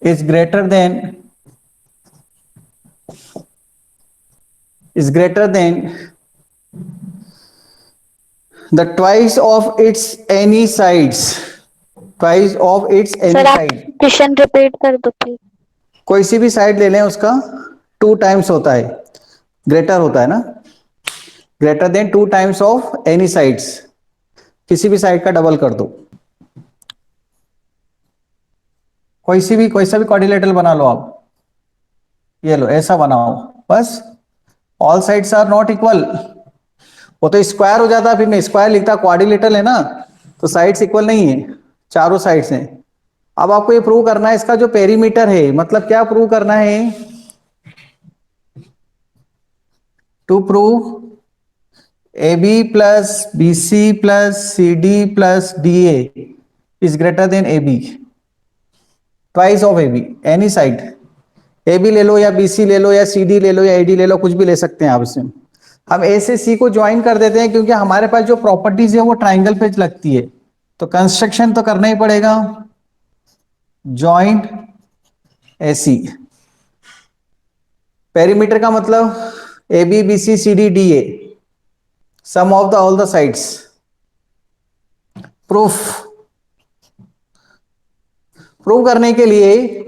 is greater than the twice of its any sides, twice of its any sir आप side। Question repeat कर दो please. कोई सी भी side ले लें, उसका टू टाइम्स होता है, ग्रेटर होता है ना, greater than two times of any sides, किसी भी साइड का डबल कर दो। कोई सा भी क्वाड्रिलेटरल बना लो आप, ये लो ऐसा बनाओ बस। All sides are not equal, वो तो स्क्वायर हो जाता, फिर मैं स्क्वायर लिखता, क्वाड्रिलेटरल है ना, तो साइड्स इक्वल नहीं है, चारों साइड्स हैं। अब आपको ये प्रूव करना है, इसका जो पेरीमीटर है, मतलब क्या प्रूव करना है, to prove A B plus B C plus C D plus D A is greater than A B, twice of A B, any side, A B ले लो या बी सी ले लो या सी डी ले लो या ए डी ले लो, कुछ भी ले सकते हैं आप इसमें। हम ए से सी को ज्वाइन कर देते हैं, क्योंकि हमारे पास जो प्रॉपर्टीज है वो ट्राइंगल पे लगती है, तो कंस्ट्रक्शन तो करना ही पड़ेगा, ज्वाइंट ए सी। पेरीमीटर का मतलब A B B C C D D A, sum of the all the sides. Proof, prove करने के लिए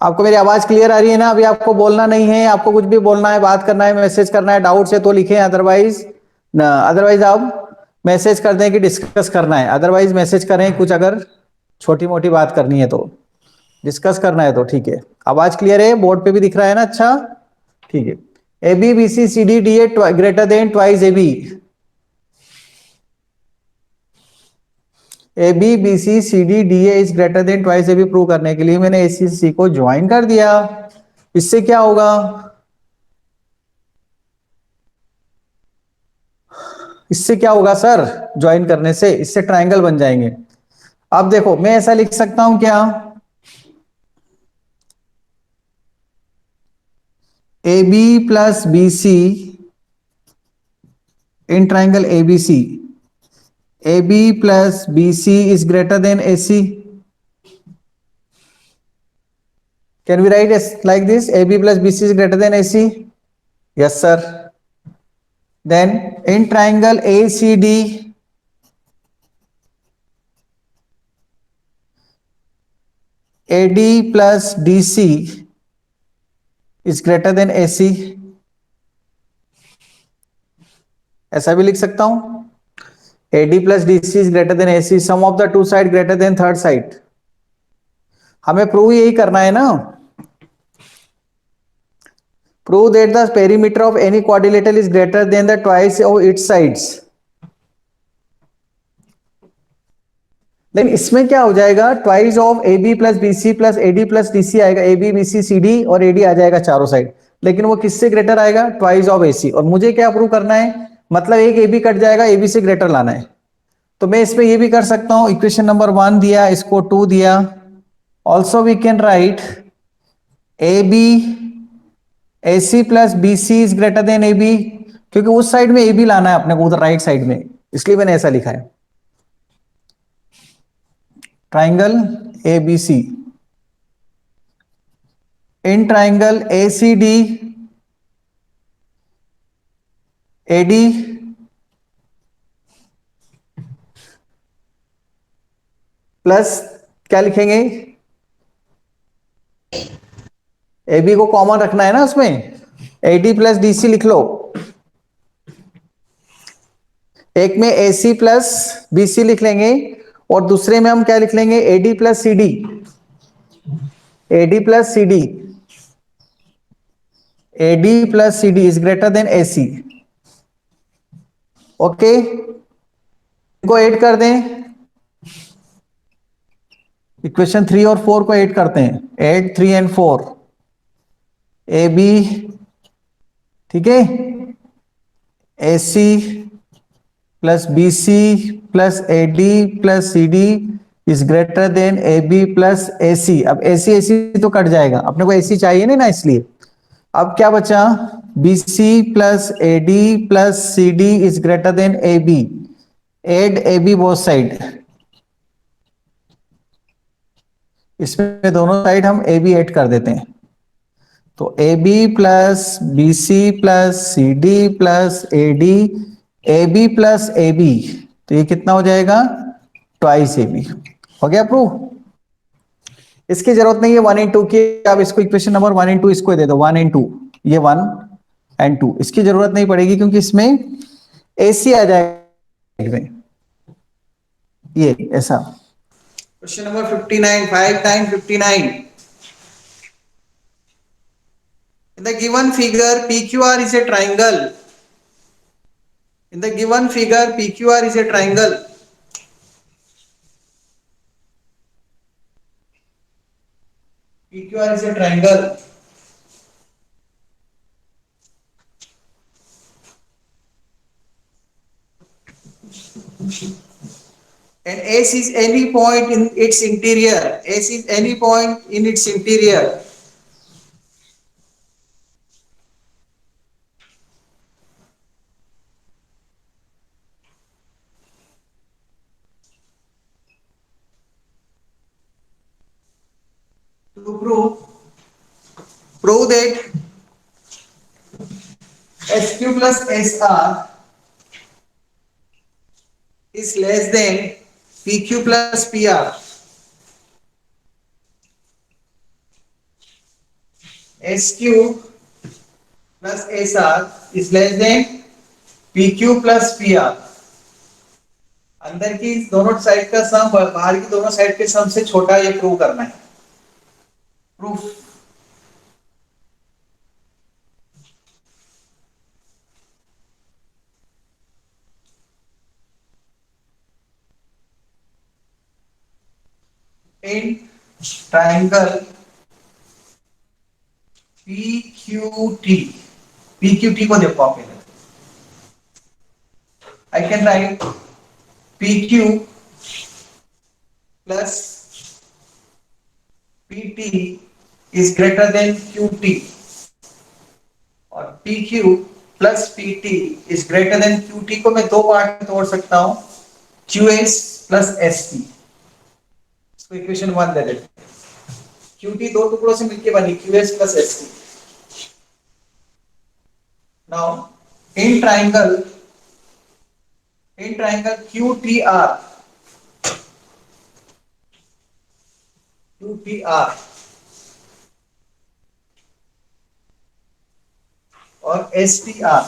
आपको मेरी आवाज क्लियर आ रही है ना? अभी आपको बोलना नहीं है, आपको कुछ भी बोलना है, बात करना है, मैसेज करना है, डाउट है तो लिखें, अदरवाइज ना, अदरवाइज आप मैसेज कर दें कि डिस्कस करना है, अदरवाइज मैसेज करें कुछ अगर छोटी मोटी बात करनी है तो, डिस्कस करना है तो ठीक है। आवाज क्लियर है? बोर्ड पे भी दिख रहा है ना? अच्छा ठीक है। A B B C C D D A greater than twice A B, A B B C C D D A is greater than twice A B prove करने के लिए मैंने ए सी सी को ज्वाइन कर दिया। इससे क्या होगा, इससे क्या होगा सर? ज्वाइन करने से इससे ट्राइंगल बन जाएंगे। अब देखो मैं ऐसा लिख सकता हूं क्या, A B plus B C in triangle A B C, A B plus B C is greater than A C. Can we write as like this? AB plus BC is greater than AC? Yes, sir. Then in triangle ACD, AD plus DC is greater than AC. ऐसा भी लिख सकता हूं, AD plus DC is greater than AC. Sum of the two side greater than third side. हमें prove यही करना है ना, prove that the perimeter of any quadrilateral is greater than the twice of its sides। लेकिन इसमें क्या हो जाएगा, twice of A B plus B C plus A D plus D c आएगा, a B B C C d और a D आ जाएगा चारों side, लेकिन वो किससे ग्रेटर आएगा, ट्वाइस ऑफ ए सी। और मुझे क्या प्रूव करना है, मतलब एक ए बी कट जाएगा, ए बी से ग्रेटर लाना है। तो मैं इसमें ये भी कर सकता हूं, इक्वेशन नंबर 1 दिया, इसको 2 दिया। Also we can write A B A C plus B C is greater than A B, क्योंकि उस साइड में ए बी लाना है अपने को, उधर राइट साइड में, इसलिए मैंने ऐसा लिखा है। Triangle A B C in triangle A C D, A D plus क्या लिखेंगे, ए बी को कॉमन रखना है ना उसमें, A D plus D C लिख लो। एक में ए सी प्लस बी सी लिख लेंगे और दूसरे में हम क्या लिख लेंगे, A D plus C D, A D plus C D, A D plus C D is greater than A C. Okay, इनको ऐड कर दें, इक्वेशन 3 और 4 को ऐड करते हैं, ऐड 3 एंड 4, ए बी, ठीक है, a C plus B C plus A D plus C D is greater than A B plus a c. अब ए सी तो कट जाएगा, अपने को ए सी चाहिए नहीं ना, इसलिए अब क्या बचा, B C plus A D plus C D is greater than A B, add A B both side, इसमें दोनों साइड हम ए बी ऐड कर देते हैं, तो A B plus B C plus C D plus A D, A B plus A B, तो ये कितना हो जाएगा, ट्वाइस ए बी। हो गया प्रूव। इसकी जरूरत नहीं है 1 इन 2 की, आप इसको इक्वेशन नंबर 1 इन 2 इसको दे दो, 1 इन 2, ये 1 एंड 2, इसकी जरूरत नहीं पड़ेगी क्योंकि इसमें एसी आ जाएगा में। ये ऐसा। Question number 59, 5959। In the given figure, PQR is a triangle. In the given figure, PQR is a triangle. PQR is a triangle. And S is any point in its interior. S is any point in its interior. To prove that SQ plus SR is less than PQ plus PR. SQ plus SR is less than PQ plus PR. अंदर की दोनों side का सम बाहर की दोनों side के सम से छोटा, ये प्रूव करना है। Proof. In triangle PQT, PQT को देखो आप पहले, I can write PQ plus PT is greater than QT, और PQ plus PT is greater than QT को मैं दो पार्ट में तोड़ सकता हूं, QS प्लस ST। इसको इक्वेशन 1 दे देते हैं। QT दो टुकड़ों से मिलकर बनी, QS plus ST। Now in triangle QTR और STR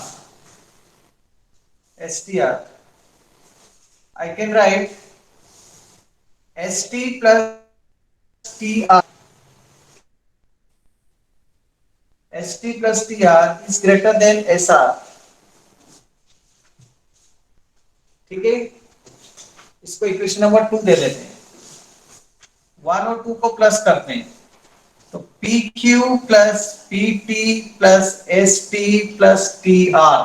I can write ST plus TR. ST plus TR is greater than SR. ठीक है, इसको इक्वेशन नंबर 2 दे देते हैं, 1 और 2 को प्लस करते हैं, तो PQ plus PT plus ST plus TR,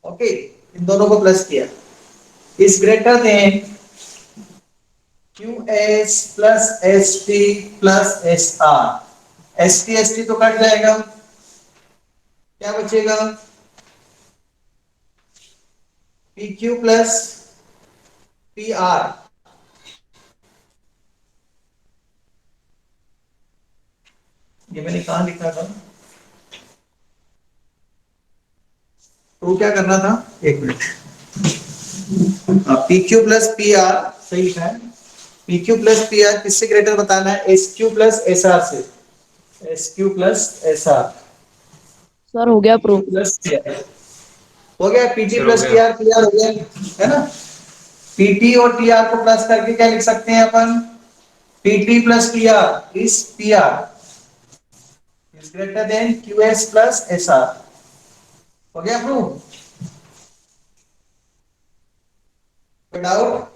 okay, इन दोनों को प्लस किया, is greater than QS plus ST plus SR। ST तो कट जाएगा, क्या बचेगा, PQ प्लस PR। ये मैंने कहां लिखा था, तो क्या करना था, एक मिनट, PQ प्लस PR सही है, PQ प्लस PR किससे ग्रेटर बताना है, SQ प्लस SR से, SQ प्लस SR। सर हो गया प्रूफ। प्लस हो गया, PT प्लस TR, PR हो गया, है ना। PT और TR को प्लस करके क्या लिख सकते हैं अपन, PT plus TR is PR is greater than QS plus SR। हो गया प्रूव। डाउट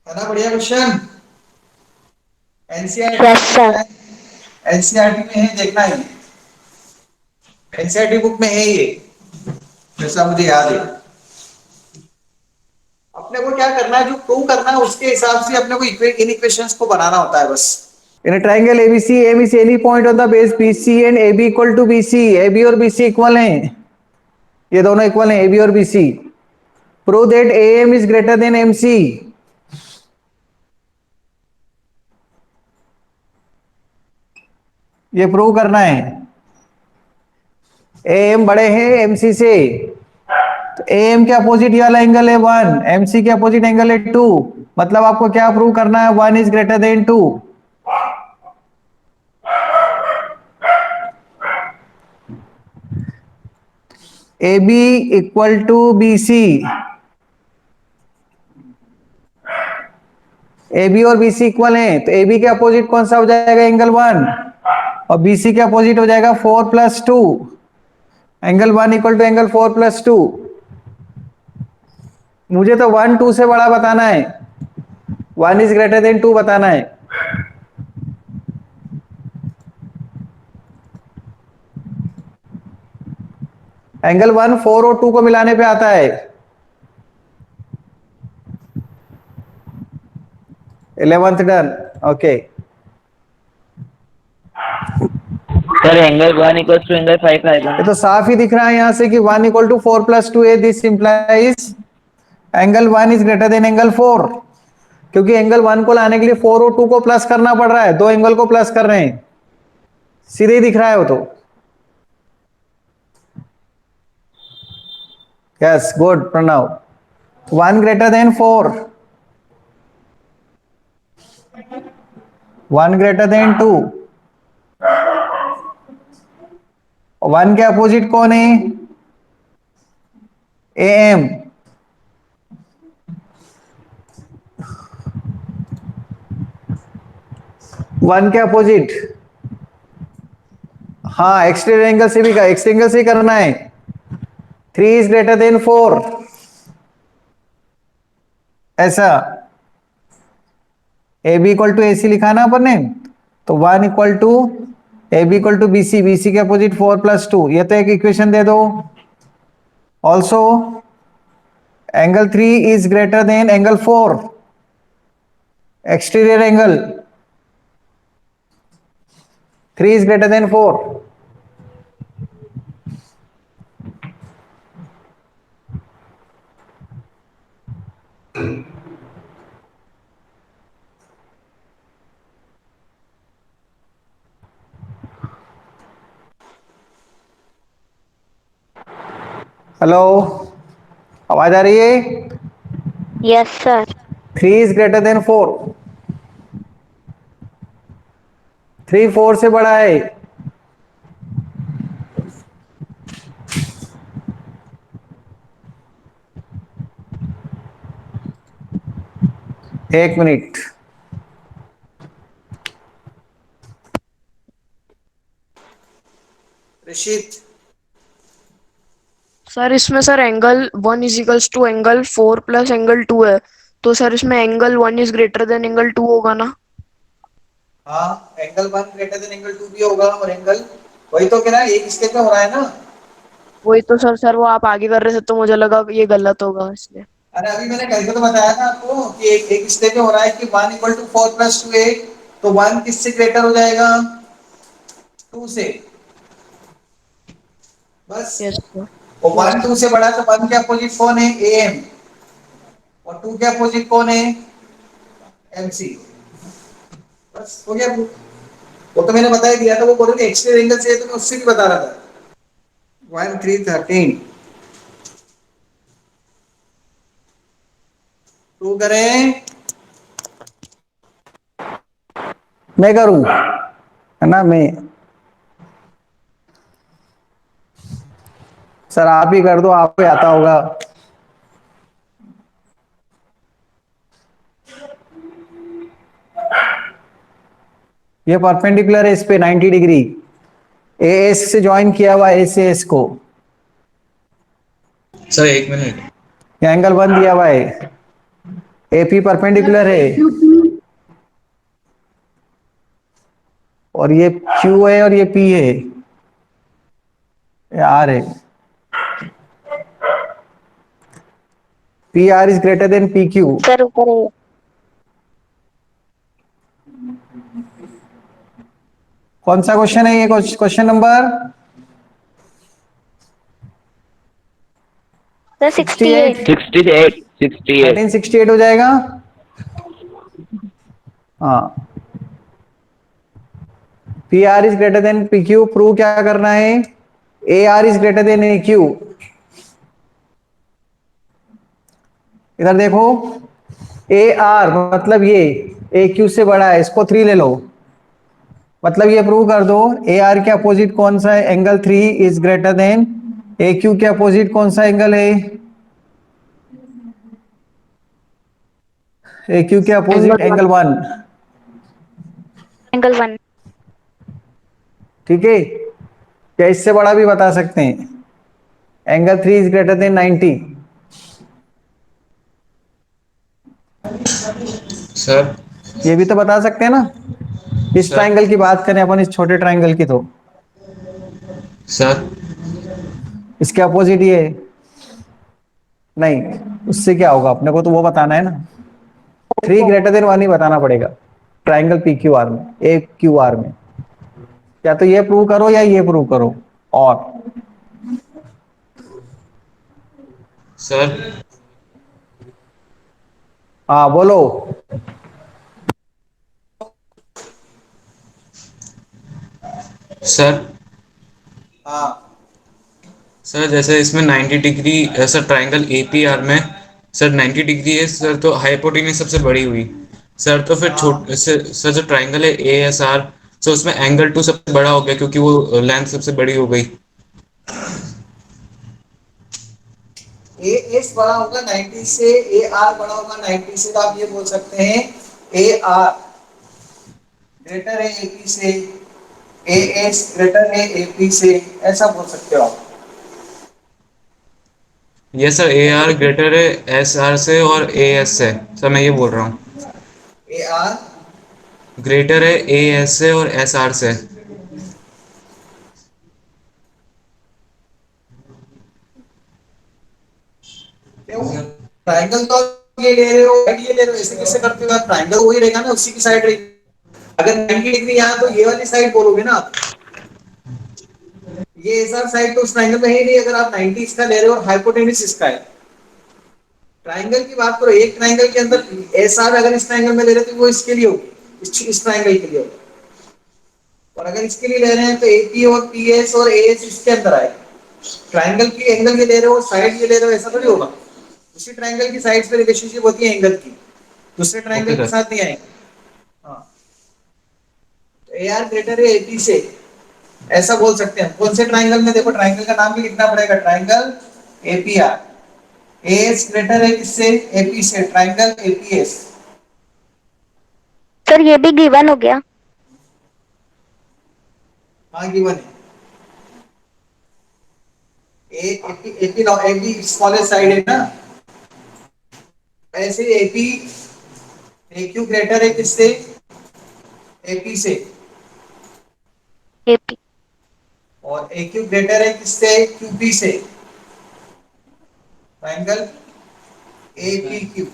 है ना, बढ़िया क्वेश्चन। एनसीईआरटी में है, देखना है, एनसीईआरटी बुक में है ये, जैसा मुझे याद है। अपने को क्या करना है, जो प्रूव करना है उसके हिसाब से अपने को इन इक्वेशंस को बनाना होता है बस। In a triangle ABC, AM is any point on the base BC and AB equal to BC, AB और BC इक्वल हैं, ये दोनों इक्वल हैं, AB और BC। Prove that AM is greater then MC। ये प्रूव करना है। AM बड़े हैं MC से, तो AM के अपोजिट ये वाला एंगल है 1, MC के अपोजिट एंगल है 2, मतलब आपको क्या प्रूव करना है, 1 is greater than 2। AB equal to BC, AB और BC इक्वल हैं, तो AB के अपोजिट कौन सा हो जाएगा, एंगल 1, और BC के अपोजिट हो जाएगा 4+2। Angle 1 equal to angle 4+2। मुझे तो 1 2 से बड़ा बताना है, 1 इज ग्रेटर देन 2 बताना है। एंगल 1 4 और 2 को मिलाने पे आता है। 11th done, okay. Sir angle 1 equals to angle 5 आएगा। ये तो साफ ही दिख रहा है यहां से कि 1 इक्वल टू 4+2 है, this implies angle 1 is greater than angle 4, क्योंकि एंगल 1 को लाने के लिए 4 और 2 को प्लस करना पड़ रहा है, दो एंगल को प्लस कर रहे हैं, सीधे ही दिख रहा है वो तो। Yes good Pranav. 1 greater than 4, 1 greater than 2, 1 के अपोजिट कौन है, AM। वन के अपोजिट, हाँ एक्सटीरियर एंगल से भी, एक्सटीरियर एंगल से ही करना है। 3 इज ग्रेटर देन 4, ऐसा। AB इक्वल टू AC लिखा ना अपन ने, तो 1 equal to AB equal to BC, BC के अपोजिट 4+2, ये तो एक इक्वेशन दे दो। Also angle 3 is greater than angle 4, exterior angle 3 is greater than 4। Hello, आवाज आ रही है? Yes sir. 3 is greater than 4, 3 4 से बड़ा है। एक मिनट, ऋषित। सर इसमें sir angle 1 equals to angle 4 plus angle 2 है, तो सर इसमें angle 1 is greater than angle 2 होगा ना? हाँ एंगल 1 ग्रेटर देन एंगल 2 भी होगा, और एंगल वही तो कह रहा है, एक स्टेप में हो रहा है ना। वही तो सर वो आप आगे कर रहे थे तो मुझे लगा ये गलत होगा इसलिए। अरे अभी मैंने करके तो बताया था आपको कि एक स्टेप में हो रहा है कि 1 इक्वल टू 4+2 है, तो 1 किससे ग्रेटर हो जाएगा, 2 से, बस। Yes sir. और यस 1 2 से बड़ा, तो 1 के अपोजिट कौन है, AM, और 2 के अपोजिट कौन है, MC। बस हो गया। वो तो मैंने बता ही दिया था, वो बोल रहे थे एक्सटीरियर एंगल से, तो मैं उससे भी बता रहा था। 1 3 13 प्रूव करें, मैं करूं, है ना, मैं। सर आप ही कर दो, आपको आता होगा। ये परपेंडिकुलर है इस पे 90 डिग्री, AS से ज्वाइन किया हुआ है SAS को। सर एक मिनट। ये एंगल 1 दिया हुआ है, AP परपेंडिकुलर है, और ये Q है और ये P है, ये R है। PR is greater then PQ। Sir ऊपर है। कौन सा क्वेश्चन है ये, क्वेश्चन नंबर सर 68, 68। 68, 68. 1968 हो जाएगा। हाँ, P R is greater then P Q, prove क्या करना है, A are is greater than A Q. इधर देखो, ए आर मतलब ये ए क्यू से बड़ा है, इसको 3 ले लो, मतलब ये प्रूव कर दो ए आर के अपोजिट कौन सा है, angle 3 is greater than A Q के अपोजिट कौन सा एंगल है, ए क्यू के अपोजिट एंगल एंगल 1। एंगल 1। ठीक है, क्या इससे बड़ा भी बता सकते हैं, angle 3 is greater then 90। Sir ये भी तो बता सकते हैं ना। इस सर ट्राइंगल की बात करें अपन, इस छोटे ट्राइंगल की, तो सर इसके अपोजिट ये है। नहीं, उससे क्या होगा, अपने को तो वो बताना है ना, 3 ग्रेटर देन 1 ही बताना पड़ेगा ट्राइंगल पी क्यू आर में, ए क्यू आर में। या तो ये प्रूव करो या ये प्रूव करो। और सर हाँ बोलो। सर हाँ, सर जैसे इसमें 90 डिग्री, सर ट्राइंगल एपीआर में सर 90 डिग्री है सर, तो हाइपोटेन्यूज सबसे बड़ी हुई सर, तो फिर सर जो ट्राइंगल है ए एस आर, सर उसमें एंगल 2 सबसे बड़ा हो गया क्योंकि वो लेंथ सबसे बड़ी हो गई। ए एस बड़ा होगा 90 से, ए आर बड़ा होगा 90 से, तो आप ये बोल सकते हैं ए आर ग्रेटर है एपी से, ए एस ग्रेटर है एपी से, ऐसा बोल सकते हो आप। ये सर ए आर ग्रेटर है एस आर से और ए एस से, सर मैं ये बोल रहा हूँ ए आर ग्रेटर है ए एस से और एस आर से। क्यों, ट्राइंगल तो आप ये ले रहे हो, ये ले रहे हो, ऐसे कैसे करते हो, ट्राइंगल वही रहेगा ना, उसी की साइड रहेगी। अगर 90 डिग्री यहाँ, तो ये वाली साइड बोलोगे ना आप, ये ऐसा साइड तो उस ट्राइंगल में है ही नहीं, अगर आप 90 इसका ले रहे हो और हाइपोटेन्यूज इसका है। ट्राइंगल की बात करो, एक ट्राइंगल के अंदर ऐसा अगर इस ट्राइंगल में ले रहे हो तो वो इसके लिए होगी, इस ट्राइंगल के लिए होगी। और अगर इसके लिए ले रहे हैं तो एपी और पीएस और एएस इसके अंदर आए। ट्राइंगल की एंगल ये ले रहे हो, साइड ये ले रहे हो, ऐसा थोड़ी होगा। उसी ट्राइंगल की साइड्स पे रिलेशनशिप होती है एंगल की, दूसरे ओके ट्राइंगल के सर। साथ नहीं आएंगे। हाँ, तो ए आर ग्रेटर है एपी से, ऐसा बोल सकते हैं। कौन से ट्राइंगल में, देखो ट्राइंगल का नाम भी लिखना पड़ेगा, ट्राइंगल एपीआर। एएस ग्रेटर है किससे, एपी से, ट्राइंगल एपीएस। सर ये भी गिवन हो गया। हाँ गिवन है, a AP AP AP smallest side है ना, ऐसे एपी एक्यू ग्रेटर है किससे, एपी से, एपी। और एक्यू ग्रेटर है किससे, क्यूपी से, ट्राइंगल एपीक्यू।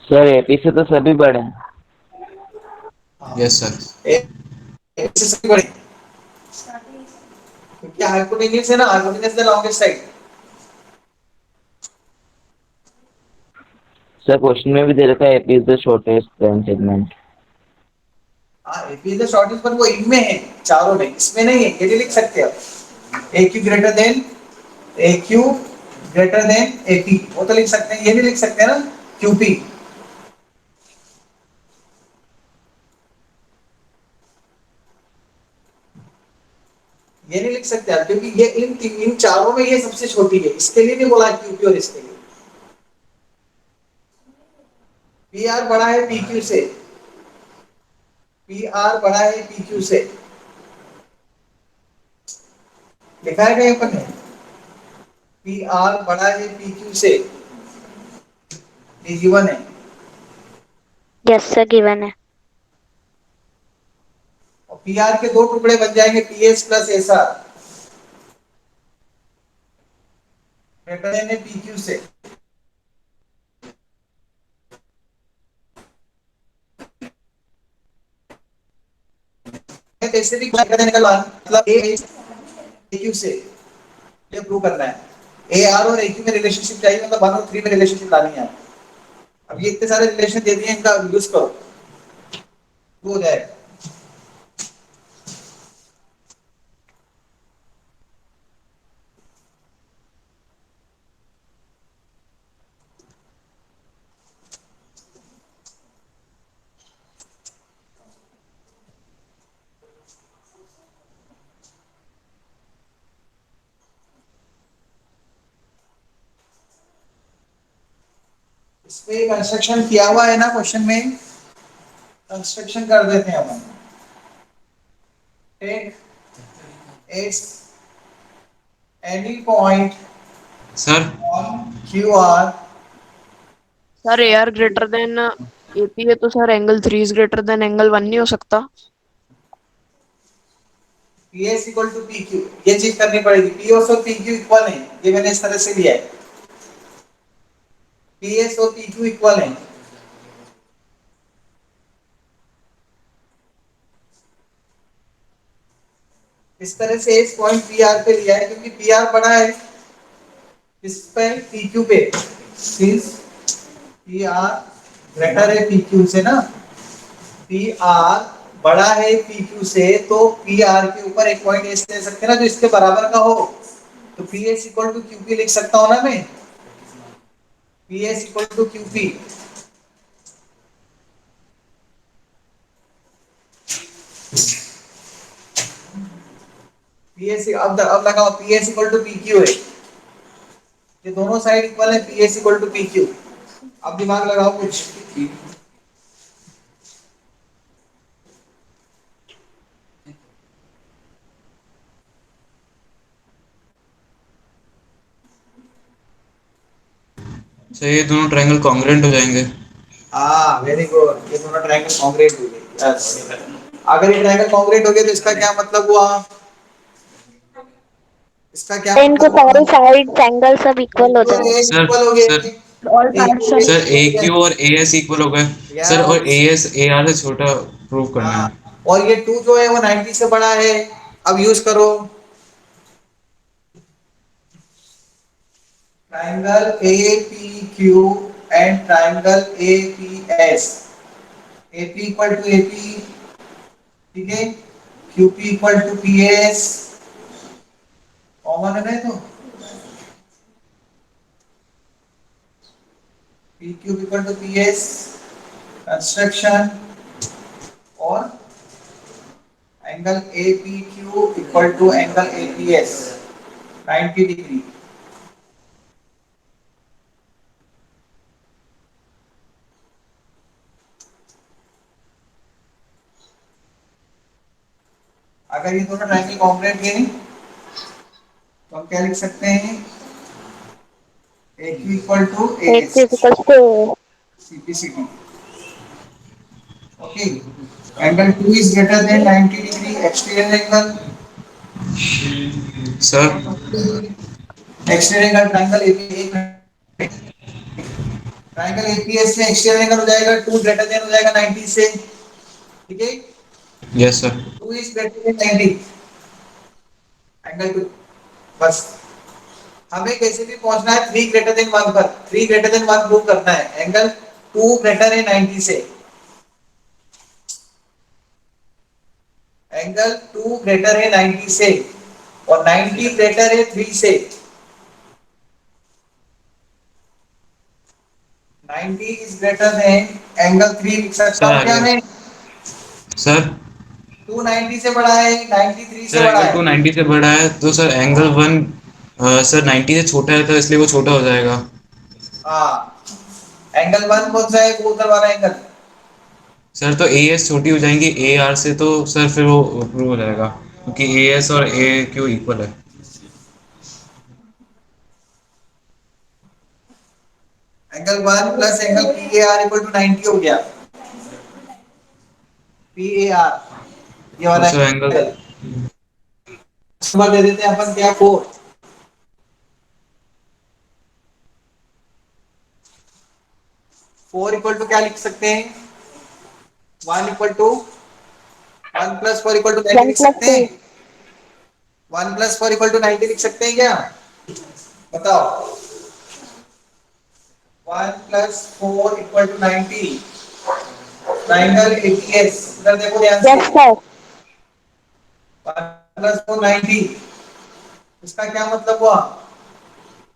सर एपी से तो सभी बड़े हैं। Yes sir. एपी से सबसे बड़े, क्योंकि हाइपोटेन्यूज है ना, hypotenuse the longest side. Sir question में भी दे रखा है AP is the shortest plane segment. हाँ, एपी इज द शॉर्टेस्ट, पर वो इनमें है, चारों में, इसमें नहीं है, ये नहीं लिख सकते आप। AQ greater than, AQ greater than AP, वो तो लिख सकते हैं, ये नहीं लिख सकते ना क्यूपी। ये नहीं लिख सकते आप, क्योंकि ये इन चारों में ये सबसे छोटी है, इसके लिए नहीं बोला क्यूपी, और इसके लिए पी आर बड़ा है पीक्यू से, पी आर बड़ा है पीक्यू से, लिखा है कहीं पर है, पी आर बड़ा है पीक्यू से, ये गिवन है। यस सर गिवन है। और पी आर के दो टुकड़े बन जाएंगे, PS plus S R, greater then है पीक्यू से। कैसे भी ग्रेटर देन का मतलब ए क्यू से, ये प्रूव करना है। ए आर और ए क्यू में रिलेशनशिप चाहिए, मतलब 1 और 3 में रिलेशनशिप लानी है। अब ये इतने सारे रिलेशन दे दिए, इनका यूज करो तो हो जाएगा। इसमें कंस्ट्रक्शन किया हुआ है ना क्वेश्चन में, कंस्ट्रक्शन कर देते हैं अपन। Take its any point sir on Q R, sir A R greater than AP है तो sir angle 3 is greater than angle 1 नहीं हो सकता? P S equal to P Q, ये चीज करनी पड़ेगी। पी एस और पी क्यू इक्वल है, ये मैंने इस तरह से लिया है, पी एस और पी क्यू इक्वल है। इस तरह से इस पॉइंट पी आर पे लिया है, क्योंकि पी आर बड़ा है इस पे पी क्यू पे, सिंस पी आर ग्रेटर है पी क्यू से ना, पी आर बड़ा है पी क्यू से, तो पी आर के ऊपर एक पॉइंट एस ले सकते हैं ना जो इसके बराबर का हो, तो P S equal to Q P लिख सकता हूं ना मैं, P S equal to Q P. P S अब लगाओ, P S equal to P Q है, ये दोनों साइड इक्वल है, P S equal to P Q. अब दिमाग लगाओ कुछ, सर ये दोनों ट्रायंगल कॉन्ग्रुएंट हो जाएंगे। हाँ वेरी गुड, ये दोनों ट्रायंगल कॉन्ग्रुएंट हो गए। यस, अगर ये ट्रायंगल कॉन्ग्रुएंट हो गया तो इसका क्या मतलब हुआ, इसका क्या इनके मतलब हुआ, सारे साइड एंगल सब इक्वल हो इक्वल जाएंगे। सर इक्वल हो सर गए। All sides sir. सर ए क्यू और ए एस इक्वल हो गए। सर और ए एस ए आर से छोटा प्रूव करना हाँ, है। और ये 2 जो है वो 90 से बड़ा है। अब यूज करो triangle A P Q and triangle A P S, A P equal to A P, ठीक है, Q P equal to P S, common है ना ये तो, P Q equal to P S, construction, और angle A P Q equal to angle A P S 90 degree. अगर ये दोनों ट्रायंगल कॉन्ग्रुएंट है तो हम क्या लिख सकते हैं, A Q equal to A एक S, equal to C P C D, okay. Angle 2 is greater than 90 degree exterior angle, sir exterior angle triangle AP, triangle APS में एक्सटीरियर एंगल हो जाएगा 2 ग्रेटर देन हो जाएगा 90 से, ठीक है, yes sir. 2 is greater than 90 angle 2। बस हमें कैसे भी पहुंचना है 3 ग्रेटर देन 1 पर, 3 ग्रेटर देन 1 प्रूव करना है। एंगल 2 ग्रेटर है 90 से, एंगल 2 ग्रेटर है 90 से, और 90 ग्रेटर है 3 से, 90 is greater than एंगल 3 लिख सकता सर हूं क्या आगे मैं, सर 290 से बड़ा है 93 से सर बड़ा एंगल है। 290 से बड़ा है तो सर एंगल 1 सर 90 से छोटा है तो इसलिए वो छोटा हो जाएगा। हाँ, एंगल 1 कौन सा है, वो उधर वाला एंगल। सर तो ए एस छोटी हो जाएंगी ए आर से, तो सर फिर वो प्रूव हो जाएगा क्योंकि ए एस और ए क्यू इक्वल है। Angle 1 plus angle P A R equal to 90 हो गया, पी ए आर ये तो वाला सर एंगल एंगल। नंबर दे देते हैं अपन क्या, 4। 4 इक्वल टू क्या लिख सकते हैं, 1 equal to 1 plus 4 equal to 90 1 लिख प्लस सकते 2 हैं, 1 प्लस 4 इक्वल टू 90 लिख सकते हैं क्या। बताओ। 1 + 4 = 90। ट्राइंगल एटीएस, इधर देखो ध्यान से। Yes, sir. 1 + 4 90। इसका क्या मतलब हुआ?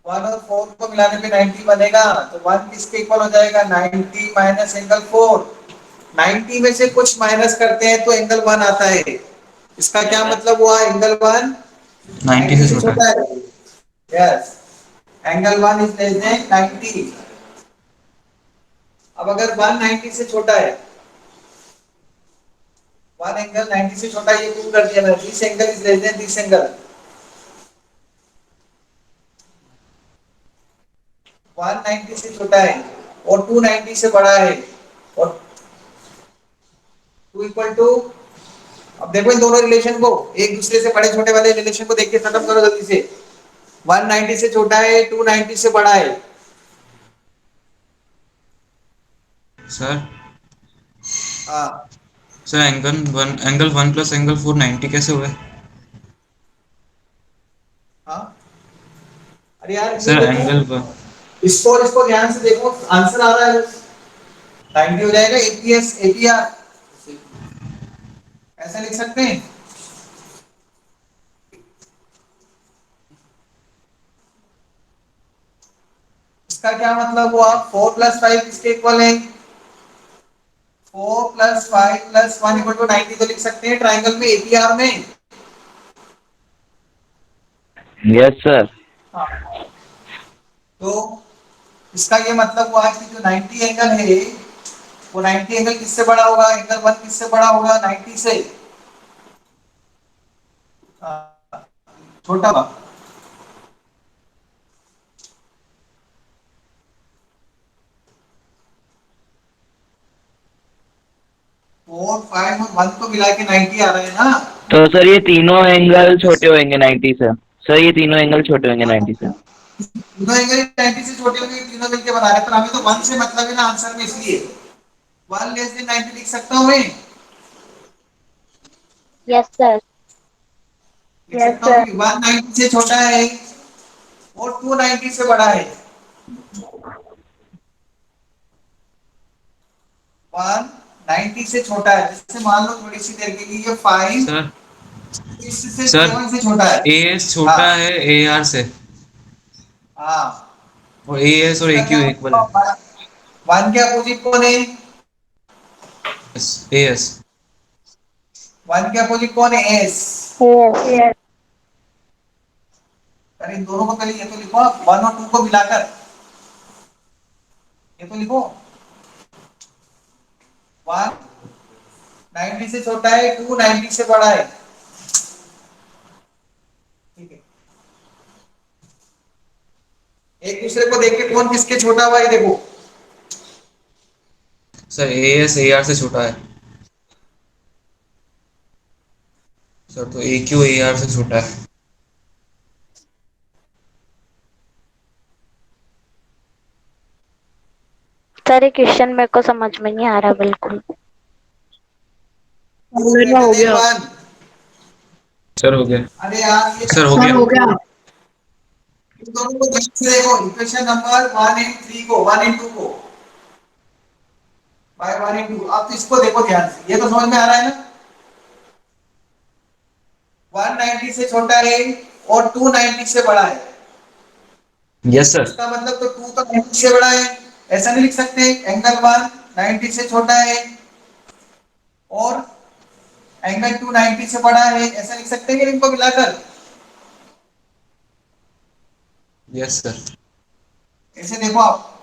1 और 4 को मिलाने पे 90 बनेगा, तो 1 किसके इक्वल हो जाएगा? 90 माइनस एंगल 4। 90 में से कुछ माइनस करते हैं तो एंगल 1 आता है। इसका क्या मतलब हुआ? एंगल 1 90 90 से से छोटा छोटा है। है। Yes, angle 1 is less than 90। अब अगर 1 90 से छोटा है, 1 एंगल 90 से छोटा है, ये प्रूव कर दिया मैंने। This angle is less than this angle. 1 90 से छोटा है और 2 90 से बड़ा है, और 2 इक्वल टू, अब देखो इन दोनों रिलेशन को, एक दूसरे से बड़े छोटे वाले रिलेशन को देख के खत्म करो जल्दी से। 1 90 से छोटा है, 2 90 से बड़ा है। सर हाँ सर एंगल 1 प्लस एंगल 4 90 कैसे हुए? हाँ, अरे यार ये सर देखो, एंगल 1। इसको और इसको ध्यान से देखो, आंसर आ रहा है। 90 हो जाएगा एपीएस एपीआर, ऐसा लिख सकते हैं। इसका क्या मतलब हुआ? 4 + 5 किसके इक्वल है? 4 + 5 + 1 = 90 तो लिख सकते हैं ट्राइंगल में एपीआर में। Yes sir. तो इसका ये मतलब हुआ कि जो 90 एंगल है, वो 90 एंगल किससे बड़ा होगा? एंगल 1 किससे बड़ा होगा? 90 से छोटा होगा। 4 5 और 1 को मिला के 90 आ रहा है ना। तो सर ये तीनों एंगल छोटे होंगे 90 से। सर ये तीनों एंगल छोटे होंगे 90 से। तीनों एंगल 90 से छोटे होंगे, तीनों मिलके बना रहे हैं, पर हमें तो 1 से मतलब है ना आंसर में, इसलिए 1 लेस देन 90 लिख सकता हूं मैं। Yes, sir. लिख सकता हूँ कि 1 90 से छोटा है और 2 90 से बड़ा है। 1 90 से छोटा है, जैसे मान लो थोड़ी सी देर के लिए ये 5 सर 6 से सर 7 से छोटा है। एएस हाँ छोटा है एआर से, हाँ, और एएस और इसका एक्यू क्या इक्वल है। मतलब? 1 के अपोजिट कौन है? एएस। 1 के अपोजिट कौन है? एस। Yes. अरे इन दोनों को पहले ये तो लिखो आप, 1 और 2 को मिलाकर ये तो लिखो। 1 90 से छोटा है, 2 90 से बड़ा है। ठीक है, एक दूसरे को देख के कौन किसके छोटा हुआ है देखो। सर एएस एआर से छोटा है। सर तो एक्यू एआर से छोटा है। सर ये क्वेश्चन मेरे को समझ में नहीं आ रहा बिल्कुल। मेरा हो गया। 1। सर हो गया। अरे यार ये सर हो गया। इन दोनों को ध्यान से देखो, इक्वेशन नंबर 1 और 3 को, 1 और 2 को, बाय 1 और 2। अब तो इसको देखो ध्यान से, ये तो समझ में आ रहा है ना। 1 90 से छोटा है और 2 90 से बड़ा है। Yes sir. इसका मतलब तो 2 तो 90 से बड़ा है, ऐसा नहीं लिख सकते? एंगल 1 90 से छोटा है और एंगल 2 90 से बड़ा है, ऐसा लिख सकते हैं इनको मिलाकर? Yes sir. ऐसे देखो आप,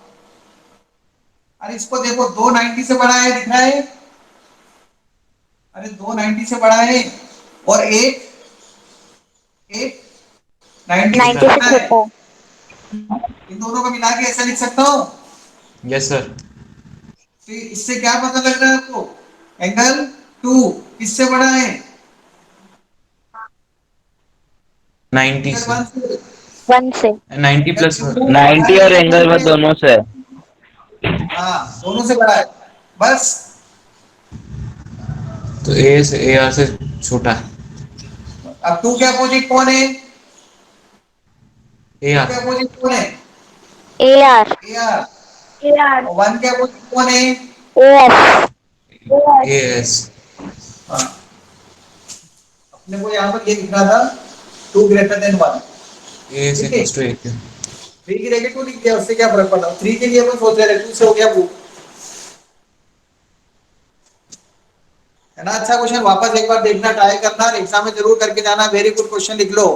अरे इसको देखो, 2 90 से बड़ा है दिख रहा है। अरे 2 90 से बड़ा है और एक एक 90 से 90 से छोटा है। छोटा है। इन दोनों को मिला के ऐसा लिख सकता हूँ। Yes sir. तो इससे क्या पता लग रहा है आपको? एंगल 2 किससे बड़ा है? 90 एंगल से। 1 से। 1 से। 90 एंगल प्लस 2 बड़ा 90 है और एंगल एंगल 1 1 से। दोनों से। हाँ, दोनों से बड़ा है बस। तो ए से एआर से छोटा है। अब 2 के अपोजिट कौन है? ए टू आर के अपोजिट कौन है? A R A R. और वन के अपोजिट कौन है? A S A S. हाँ, अपने को यहाँ पर ये लिखना था two greater than one. A S ठीक है, equals to A Q. Three की जगह टू लिख दिया, उससे क्या फर्क पड़ा? थ्री के लिए अपन सोच रहे थे, टू से हो गया प्रूफ, है ना? अच्छा क्वेश्चन, वापस एक बार देखना, ट्राई करना, एग्जाम में जरूर करके जाना। वेरी गुड क्वेश्चन लिख लो।